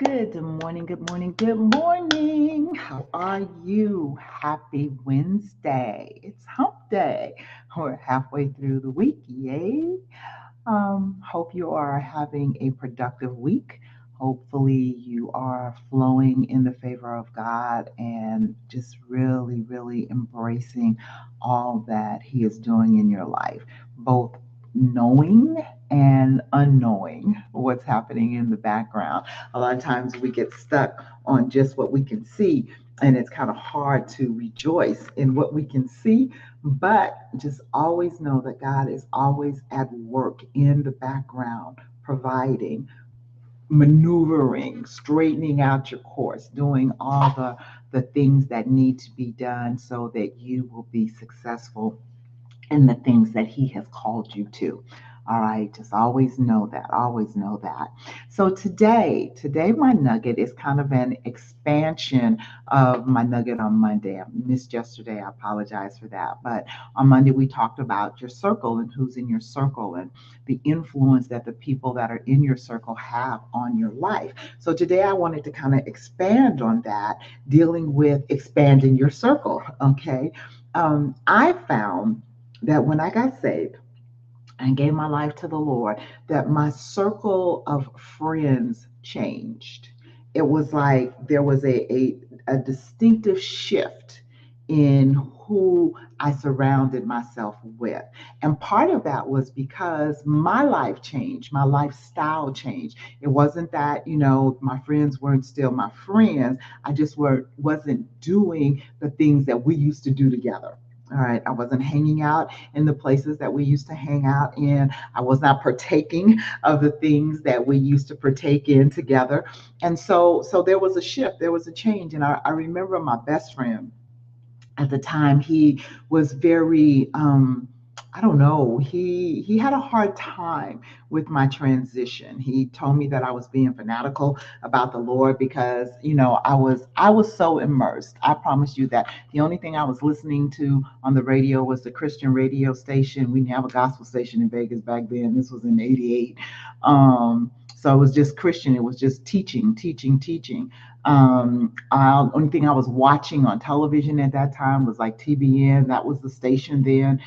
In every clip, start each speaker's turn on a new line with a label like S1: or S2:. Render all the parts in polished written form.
S1: Good morning, good morning, good morning. How are you? Happy Wednesday. It's hump day. We're halfway through the week. Yay. Hope you are having a productive week. Hopefully, you are flowing in the favor of God and just really, really embracing all that He is doing in your life, both knowing and unknowing what's happening in the background. A lot of times we get stuck on just what we can see, and it's kind of hard to rejoice in what we can see, but just always know that God is always at work in the background, providing, maneuvering, straightening out your course, doing all the things that need to be done so that you will be successful in the things that He has called you to. All right, just always know that. Always know that. So today my nugget is kind of an expansion of my nugget on Monday. I missed yesterday. I apologize for that. But on Monday we talked about your circle and who's in your circle and the influence that the people that are in your circle have on your life. So today I wanted to kind of expand on that, dealing with expanding your circle. Okay. I found that when I got saved and gave my life to the Lord, that my circle of friends changed. It was like there was a distinctive shift in who I surrounded myself with. And part of that was because my life changed, my lifestyle changed. It wasn't that, my friends weren't still my friends. I just wasn't doing the things that we used to do together. All right. I wasn't hanging out in the places that we used to hang out in. I was not partaking of the things that we used to partake in together. And so there was a shift, there was a change. And I remember my best friend at the time. He was very I don't know, he had a hard time with my transition. He told me that I was being fanatical about the Lord because I was so immersed. I promise you that the only thing I was listening to on the radio was the Christian radio station. We didn't have a gospel station in Vegas back then. This was in '88. So it was just Christian. It was just teaching, teaching, teaching. Only thing I was watching on television at that time was like TBN. That was the station then,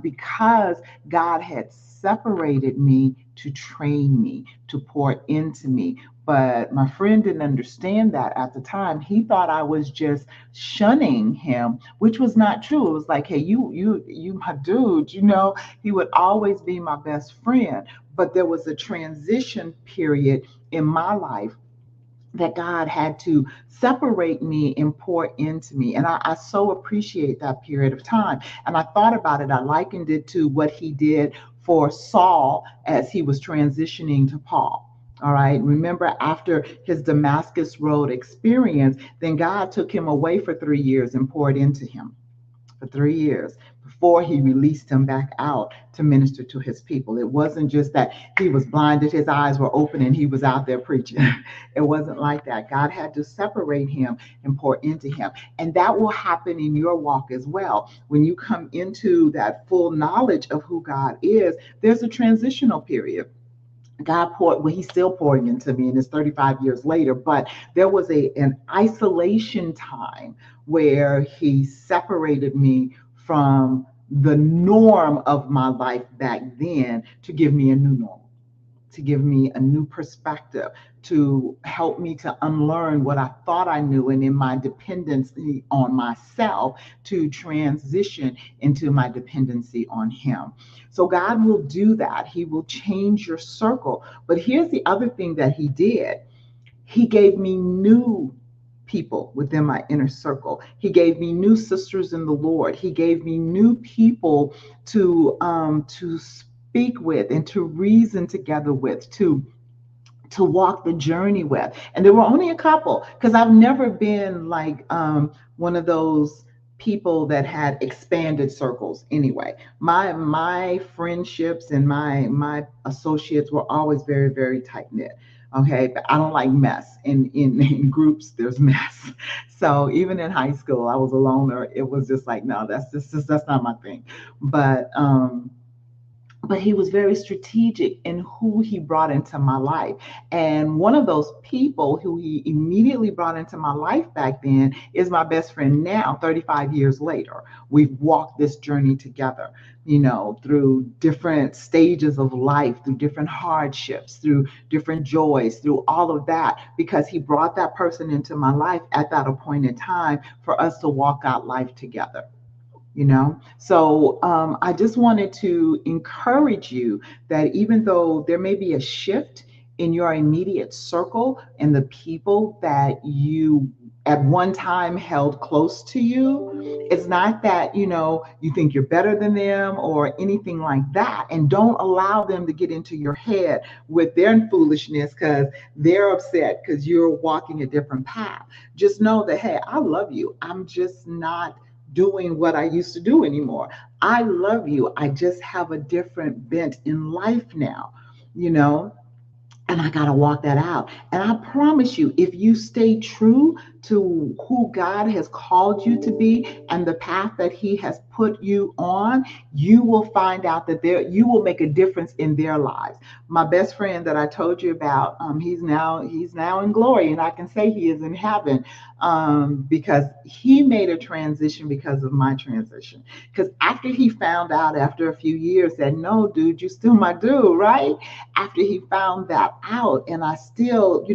S1: because God had separated me to train me, to pour into me. But my friend didn't understand that at the time. He thought I was just shunning him, which was not true. It was like, hey, you, my dude. He would always be my best friend. But there was a transition period in my life that God had to separate me and pour into me. And I so appreciate that period of time. And I thought about it, I likened it to what He did for Saul as he was transitioning to Paul. All right. Remember, after his Damascus Road experience, then God took him away for 3 years and poured into him for 3 years before He released him back out to minister to His people. It wasn't just that he was blinded, his eyes were open, and he was out there preaching. It wasn't like that. God had to separate him and pour into him. And that will happen in your walk as well. When you come into that full knowledge of who God is, there's a transitional period. God poured, well, He's still pouring into me, and it's 35 years later, but there was an isolation time where He separated me from the norm of my life back then to give me a new norm, to give me a new perspective, to help me to unlearn what I thought I knew, and in my dependency on myself, to transition into my dependency on Him. So God will do that. He will change your circle. But here's the other thing that He did. He gave me new people within my inner circle. He gave me new sisters in the Lord. He gave me new people to speak with and to reason together with, to walk the journey with. And there were only a couple, because I've never been like one of those people that had expanded circles anyway. My friendships and my associates were always very, very tight knit. Okay, but I don't like mess. In groups, there's mess. So even in high school, I was a loner. It was just like, no, that's not my thing. But but he was very strategic in who he brought into my life. And one of those people who he immediately brought into my life back then is my best friend now, 35 years later. We've walked this journey together, through different stages of life, through different hardships, through different joys, through all of that, because he brought that person into my life at that appointed time for us to walk out life together. I just wanted to encourage you that even though there may be a shift in your immediate circle and the people that you at one time held close to you, it's not that you think you're better than them or anything like that. And don't allow them to get into your head with their foolishness because they're upset because you're walking a different path. Just know that, hey, I love you. I'm just not doing what I used to do anymore. I love you. I just have a different bent in life now, you know? And I got to walk that out. And I promise you, if you stay true to who God has called you to be and the path that He has put you on, you will find out that you will make a difference in their lives. My best friend that I told you about, he's now in glory, and I can say he is in heaven, because he made a transition because of my transition. Because after he found out after a few years that, no, dude, you still my dude, right? After he found that out, and I still,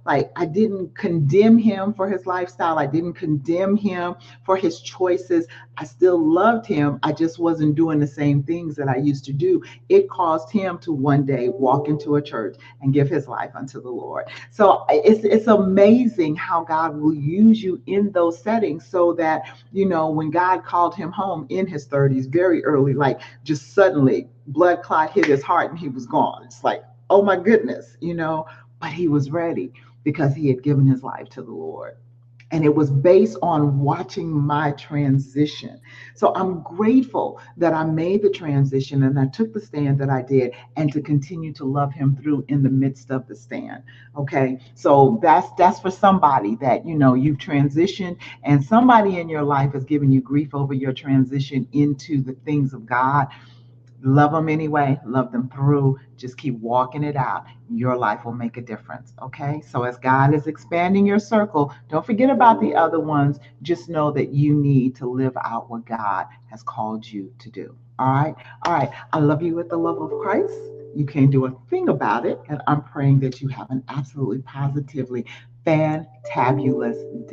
S1: like, I didn't condemn him for his lifestyle. I didn't condemn him for his choices. I still loved him. I just wasn't doing the same things that I used to do. It caused him to one day walk into a church and give his life unto the Lord. So it's amazing how God will use you in those settings, so that, when God called him home in his 30s, very early, like, just suddenly blood clot hit his heart and he was gone. It's like, oh my goodness, but he was ready because he had given his life to the Lord. And it was based on watching my transition. So I'm grateful that I made the transition and I took the stand that I did, and to continue to love him through in the midst of the stand. Okay. So that's for somebody that, you've transitioned, and somebody in your life has given you grief over your transition into the things of God. Love them anyway, love them through. Just keep walking it out. Your life will make a difference. Okay. So, as God is expanding your circle, don't forget about the other ones. Just know that you need to live out what God has called you to do. All right. All right. I love you with the love of Christ. You can't do a thing about it. And I'm praying that you have an absolutely positively fantabulous day.